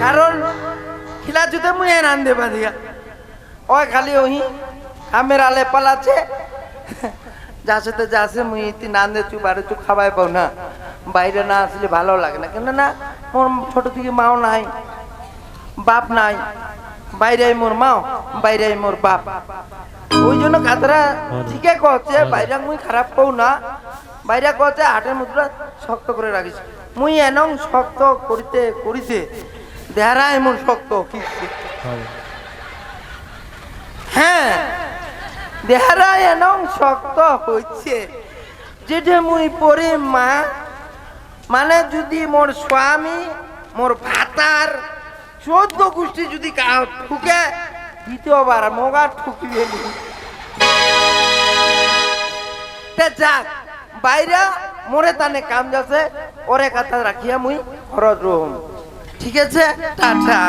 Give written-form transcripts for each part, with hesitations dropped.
কারণ খিলা জুতে মুই রান দেবা দিয়া ওই খালি ওই আমের আলে পালাচ্ছে যাচ্ছে যাচ্ছে মুই ইতি নান দে চু বাড়ি চু খাবাই পাও না বাইরে না আসলে ভালো লাগে না কেন না মোর ছোট থেকে মাও নাই বাপ নাই বাইরে মোর মাও বাইরে মোর বাপ ওই জন্য কাতরা ঠিকই কচ্ছে বাইরে মুই খারাপ পাও না বাইরে কচ্ছে হাটের মুদ্রা শক্ত করে রাখিস মুই এনং শক্ত করিতে করিতে দেহারাই মোর শক্ত হ্যাঁ দেহারাই এনং শক্ত হচ্ছে যেটা মুই পরে মা মানে যদি মোর স্বামী মোর ভাতার 14 গোষ্ঠী যদি কাউ ঠুকে দ্বিতীয়বার মোগা ঠুকিবে যাক বাইরে মোরে তানে কাম যাচ্ছে ওরে কথা রাখিয়া মুই ঘরত রহম ঠিক আছে টাটা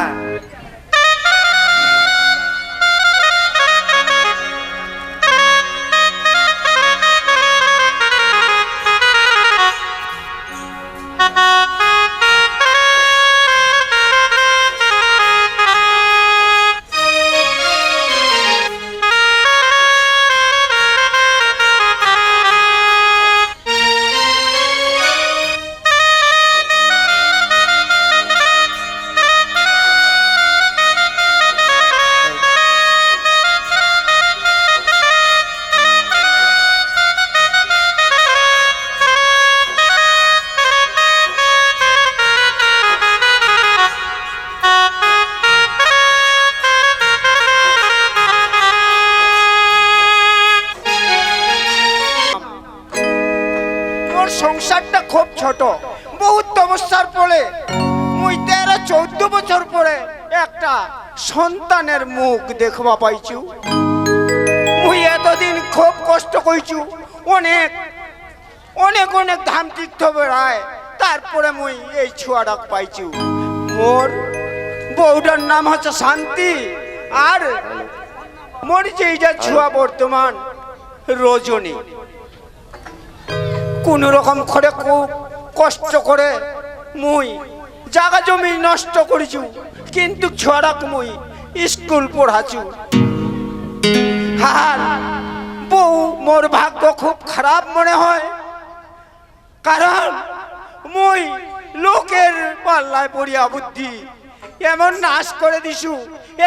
সংসারটা খুব ছোট বহুত তপস্যার পরে মুই 13-14 বছর পরে একটা সন্তানের মুখ দেখবা পাইছু মুই এতদিন খুব কষ্ট কইছু অনেক অনেক অনেক ধাম তীর্থ বেড়ায় তারপরে মুই এই ছুয়াটা পাইছু মোর বউটার নাম হচ্ছে শান্তি আর মোর যেইটা ছুয়া বর্তমান রজনী কোন রকম করে খুব কষ্ট করে মুই জায়গা জমি নষ্ট করেছু কিন্তু ছড়াক মুই স্কুল পড়াছু আর বউ মোর ভাগ্য খুব খারাপ মনে হয় কারণ মুই লোকের পাল্লায় পড়িয়া বুদ্ধি এমন নাশ করে দিছু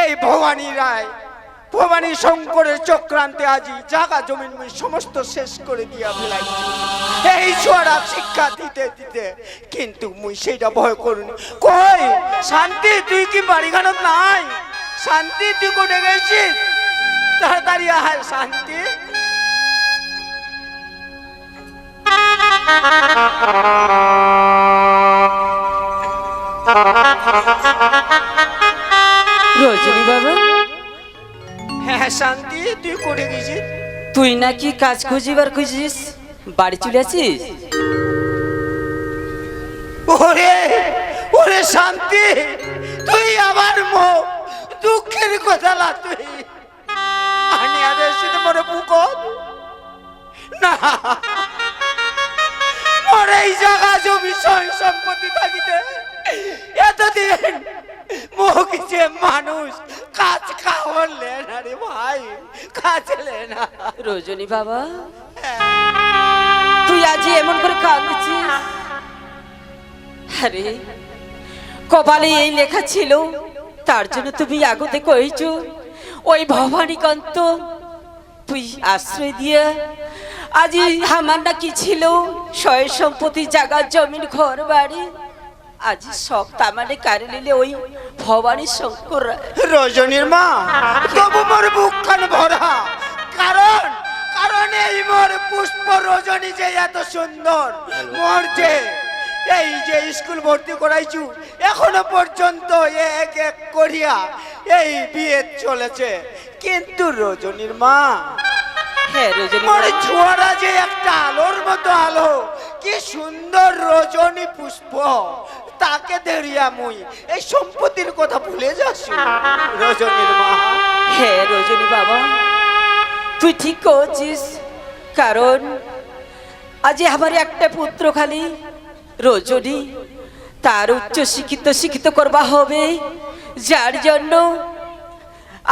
এই ভবানী রায় ভবানী শঙ্করের চক্রান্তে আজি জায়গা জমিন মুই সমস্ত শেষ করে দিয়া ফেলাইছি এই ছোড়া শিক্ষা দিতে দিতে কিন্তু মুই সেইটা ভয় করুনি কই শান্তি তুই কি বাড়িঘাট নাই শান্তি তুই কোটে গেছিস তাড়াতাড়ি আয় শান্তি রজনী বাবা হ্যাঁ শান্তি তুই কোটে গেছিস তুই নাকি কাজ খুঁজিবার খুঁজিস বাড়ি চলে আসিস ওরে ওরে শান্তি তুই আমার দুঃখের কথা লা তুই আনি আরে সিতে মরে বুক না মরে এই জায়গা জমি সম্পত্তি থাকিতে এতদিন মুখ যে মানুষ কাজ খাওয়ালে না রে ভাই কাজ না রজনী বাবা তুই আজ এমন করে কাঁদছিস আরে কপালে এই লেখা ছিল তার জন্য তুমি আগতে কইছো ওই ভবানীকান্ত তুই আশ্রয় দিয়ে আজ আমার না কি ছিল সয় সম্পত্তি জায়গা জমিন ঘর বাড়ি আজ সব তামানে কারে নিলে ওই ভবানী শঙ্কর রজনীর মা তবু মোর বুকখান ভরা কারণ কারণ এই মোর পুষ্প রজনী যে এত সুন্দর মোর যে এই যে স্কুল ভর্তি করাইছু এখনো পর্যন্ত এক এক করিয়া এই বিয়ে চলেছে কিন্তু রজনীর মা হ্যাঁ রজনী মোর ছোঁয়ারা যে একটা আলোর মতো আলো কি সুন্দর রজনী পুষ্প তাকে দেরিয়া মুই এই সম্পত্তির কথা ভুলে যাচ্ছি রজনীর মা হ্যাঁ রজনী বাবা তুই ঠিক করছিস কারণ আজ আমার একটা পুত্র খালি রজনী তার উচ্চ শিক্ষিত শিক্ষিত করবা হবে, যার জন্য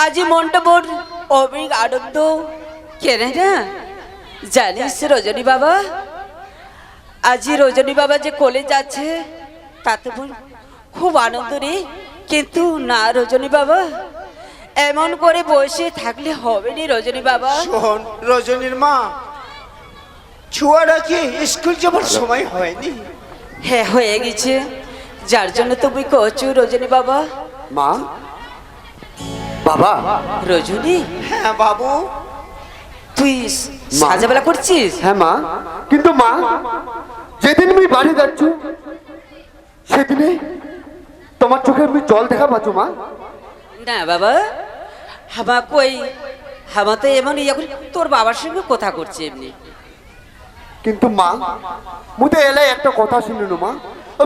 আজি মনটা মোর অনেক আনন্দ। কেন না জানিস রজনী বাবা, আজি রজনী বাবা যে কলেজ আছে তাতে মোর খুব আনন্দ রে। কিন্তু না রজনী বাবা, এমন করে বসে থাকলে হবে নি রজনী বাবা। শোন রজনীর মা, ছুয়ারা কি স্কুল যাবার সময় হয়নি? হ্যাঁ হয়ে গেছে, যার জন্য তুমি কচু রজনী বাবা। মা, বাবা। রজনী, হ্যাঁ বাবু। তুই সাজাবেলা করছিস? হ্যাঁ মা, কিন্তু মা যেদিন আমি বাড়ি যাচ্ছ সেদিনে তোমার চোখে আমি জল দেখা পাচ্ছ মা? না বাবা, হামা কই, হামা তো এমন ইয়ে করি, তোর বাবার সঙ্গে কথা করছে এমনি। কিন্তু মা মুতে এলাই একটা কথা শুনুন মা,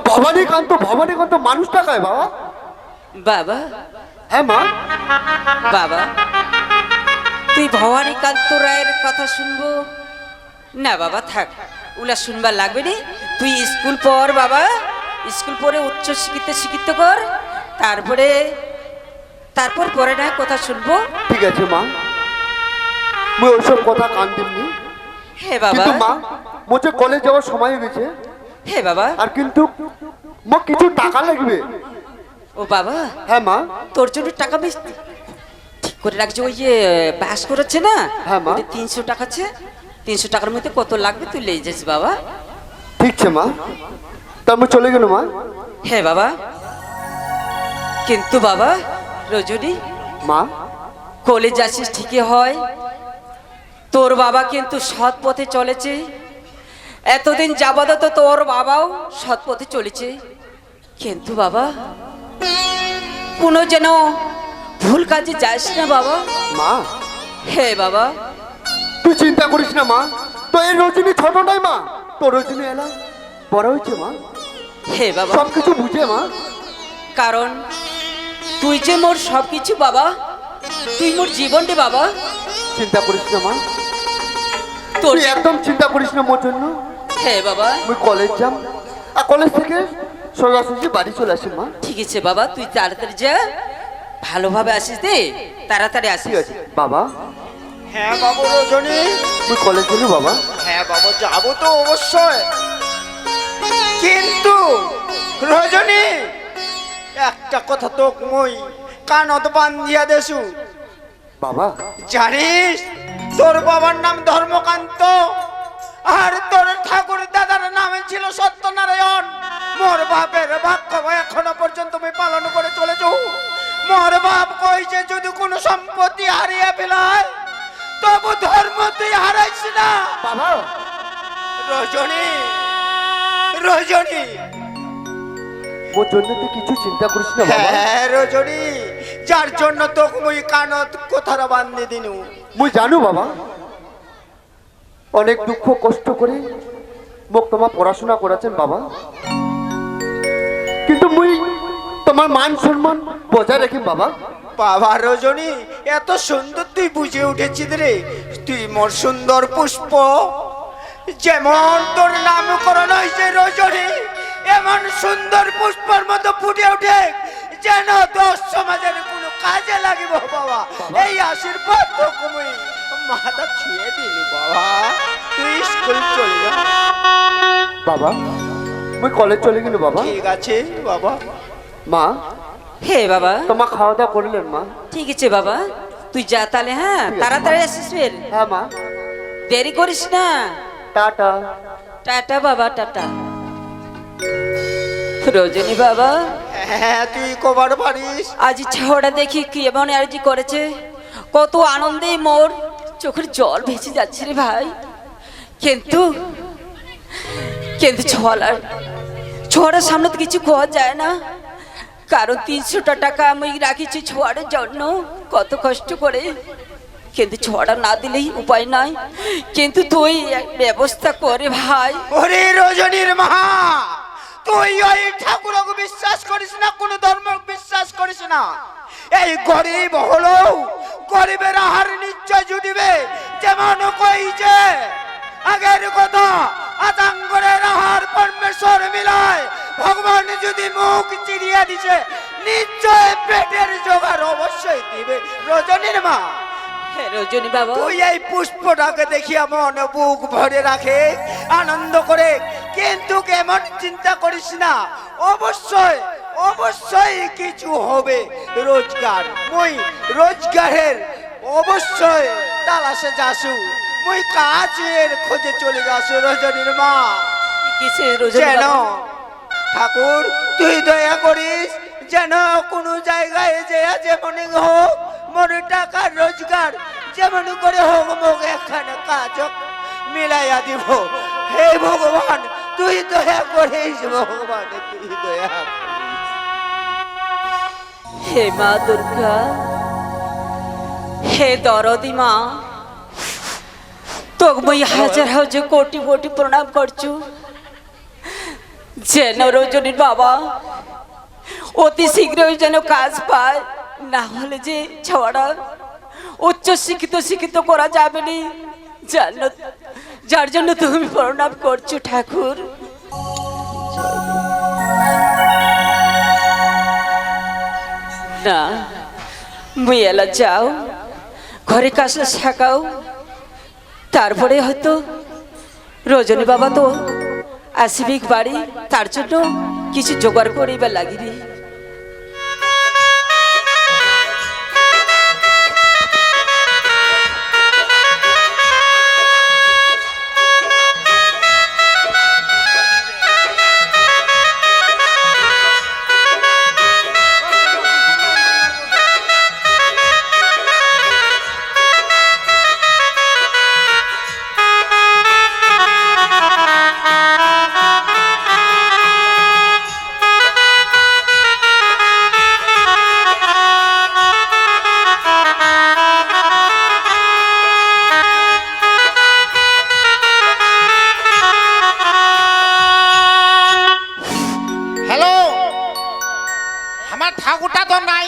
ভবানীকান্ত মানুষটা কায় বাবা? বাবা, হ্যাঁ মা। বাবা তুই ভবানীকান্ত রায়ের কথা শুনবো না বাবা? থাক, ওলা শুনবার লাগবে নি। তুই স্কুল পড় বাবা, স্কুল পড়ে উচ্চ শিক্ষিত কর, তারপর পরে না কথা শুনবো। ঠিক আছে মা, মুই ওইসব কথা কান দিমনি। হে বাবা, কিন্তু মা মুঝে কলেজ যাওয়ার সময় হয়ে গেছে, হে বাবা। আর কিন্তু মোক কিছু টাকা লাগবে। ও বাবা, হ্যাঁ মা। তোর জন্য টাকা বেশ ঠিক করে রাখছি। ওই যে বাস করেছে না, হ্যাঁ মা। 300 টাকা আছে, 300 টাকার মধ্যে কত লাগবে তুই লেই যাস বাবা। ঠিক আছে মা, তা আমি চলে গেল মা। হ্যাঁ বাবা। কিন্তু বাবা রজনী, মা কলেজ আসিস ঠিকই হয়, তোর বাবা কিন্তু সৎ পথে চলেছে। এতদিন যাবত তো তোর বাবাও সৎ পথে চলেছে, কিন্তু বাবা কোনো যেন ভুল কাজে যাস না বাবা। মা হে বাবা, তুই চিন্তা করিস না মা, তো এই রজনী ছোট নয় মা, তোর রজনী এলা বড় হয়েছে মা, হে বাবা। সবকিছু বুঝে মা। কারণ তুই যে মোর সবকিছু বাবা, তুই মোর জীবন রে বাবা। চিন্তা করিস না মা, তোর তুই একদম চিন্তা করিস না মোর জন্য। হে বাবা, মুই কলেজ যাম, আর কলেজ থেকে সোজাসুজি বাড়ি চলে আসি মা। ঠিক আছে বাবা, তুই তাড়াতাড়ি যা, ভালোভাবে আসিস দে, তাড়াতাড়ি ঠিক আসিস। আছে বাবা, হ্যাঁ বাবু রজনী। মুই কলেজ গেলি বাবা। হ্যাঁ বাবু, যাবো তো অবশ্যই, কিন্তু রজনী একটা কথা তো মই কানত বান্ধিয়া দেছু। বাবা জানিস তোর বাবার নাম ধর্মকান্ত, আর তোর ঠাকুর দাদার নাম ছিল সত্যনারায়ণ। মোর বাপের বাক্য এখনো পর্যন্ত আমি পালন করে চলেছ। মোর বাপ কইছে যদি কোনো সম্পত্তি হারিয়ে ফেলায় তবু ধর্ম তুই হারাইস না। বাবা রজনী, রজনী। মোর জন্য তুই কিছু চিন্তা করিস না বাবা। হ্যাঁ রজনী, যার জন্য তোকে মুই কানত কোথারা বান্ধি দিনু। মুই জানো বাবা, অনেক দুঃখ কষ্ট করে মোক তোমার পড়াশোনা করাছেন বাবা, কিন্তু মুই তোমার মান সম্মান বজায় রাখি বাবা। বাবা রজনী, এত সুন্দর তুই বুঝে উঠেছিস রে। তুই মোর সুন্দর পুষ্প, যেমন তোর নামকরণ হয়েছে রজনী, এমন সুন্দর পুষ্পর মতো ফুটে উঠে যেন দশ সমাজের কোনো কাজে লাগিব বাবা। এই আশীর্বাদ তো তুমি মাথা ছুঁয়ে দিলি বাবা। তুই স্কুল চলে যা বাবা, মুই কলেজ চলে গেল বাবা। ঠিক আছে বাবা। মা হে বাবা, তোমার খাওয়া দাওয়া করলেন মা? ঠিক আছে বাবা, তুই যা তাহলে। হ্যাঁ, তাড়াতাড়ি আসিস ফের, হ্যাঁ মা, দেরি করিস না। টাটা। টাটা বাবা, টাটা। রজনী বাবা, হ্যাঁ তুই কবার পারিস। আজ ছেড়া দেখি কি এমন আরজি করেছে, কত আনন্দে মোর চোখের জল ভেসে যাচ্ছে রে ভাই। কিন্তু কিন্তু ছোয়ার সামনে তো কিছু খাওয়া যায় না, কারণ 300 টাকা আমি রাখিছি ছোয়ারের জন্য কত কষ্ট করে। কিন্তু ছোয়াটা না দিলেই উপায় নাই, কিন্তু তুই এক ব্যবস্থা করে ভাই। ওরে রজনীর মা, তুই ওই ঠাকুরকে বিশ্বাস করিস না, কোন ধর্ম বিশ্বাস করিস না। এই গরিব হলো গরিবের আহার নিশ্চয় জুটিবে। যেমন কইছে আগের কথা, আতাঙ্গরের আহার পরমেশ্বর মিলায়, ভগবান যদি মুখ চিরিয়া দিছে নিশ্চয় পেটের জোগাড় অবশ্যই দিবে রজনীর মা। হ্যাঁ রজনী বাবা, তুই এই পুষ্পটাকে দেখিয়া মন বুক ভরে রাখে আনন্দ করে, কিন্তু কেমন চিন্তা করিস না, অবশ্যই অবশ্যই কিছু হবে রোজগার। মুই রোজগারের অবশ্যই তালাশে যাসু, মুই কাজের খোঁজে চলে যাসু রজনীর মা। কিসে রজনী যেন বাবা? ঠাকুর তুই দয়া করিস, যেন কোনো জায়গায় যে যেমন হোক মোর টাকার রোজগার যেমন করে হোক মোক এখানে কাজ মিলাইয়া দিব। হে ভগবান তুই দয়া করিস, ভগবান তুই দয়া করিস। হে মা দুর্গা, হে দরদি মা, তোক মুই হাজার হাজার কোটি কোটি প্রণাম করছু। যেন রজনীর বাবা অতি শীঘ্রই যেন কাজ পায়, না হলে যে ছড়া উচ্চ শিক্ষিত করা যাবে না, যার জন্য তুমি প্রণাম করছো ঠাকুর। না মুই এলা যাও, ঘরে কাছে শেখাও, তারপরে হয়তো রজনী বাবা তো আসিবিক বাড়ি, তার জন্য কিছু জোগাড় করিবার লাগিবি। ঠাকুরটা তো নাই।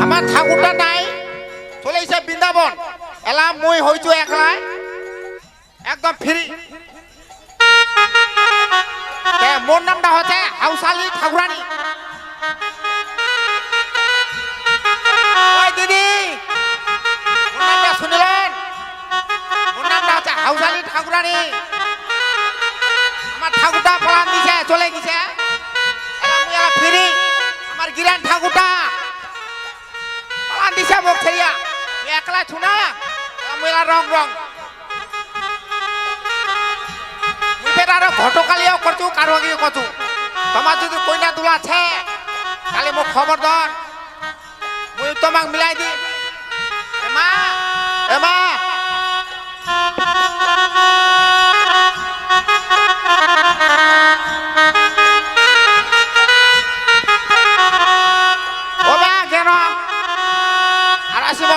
আমার ঠাকুরটা নাই, চলে এসে বৃন্দাবন। এলা মই হইছো একলাই একদম ফ্রি। মোর নামটা হচ্ছে হাউসালি ঠাকুরানী। ওই দিদি মোর নামটা শুনিলেন? মোর নামটা হচ্ছে হাউসালি ঠাকুরানী। আমার ঠাকুরটা পলান দিছে, চলে গেছে। ফিরি আমার গিরান ঠাকুরটা পলান দিছে মোক ছেড়িয়া। একলা ছুনা মেলা রং রং আরো ঘটকালিও করছু, কারো আগে করছু। তোমার যদি কইনা দুলা আছে তাহলে মোক খবর দন, মুই তোমাক মিলাই দি। এমা এমা ও মা কেন আর আসিব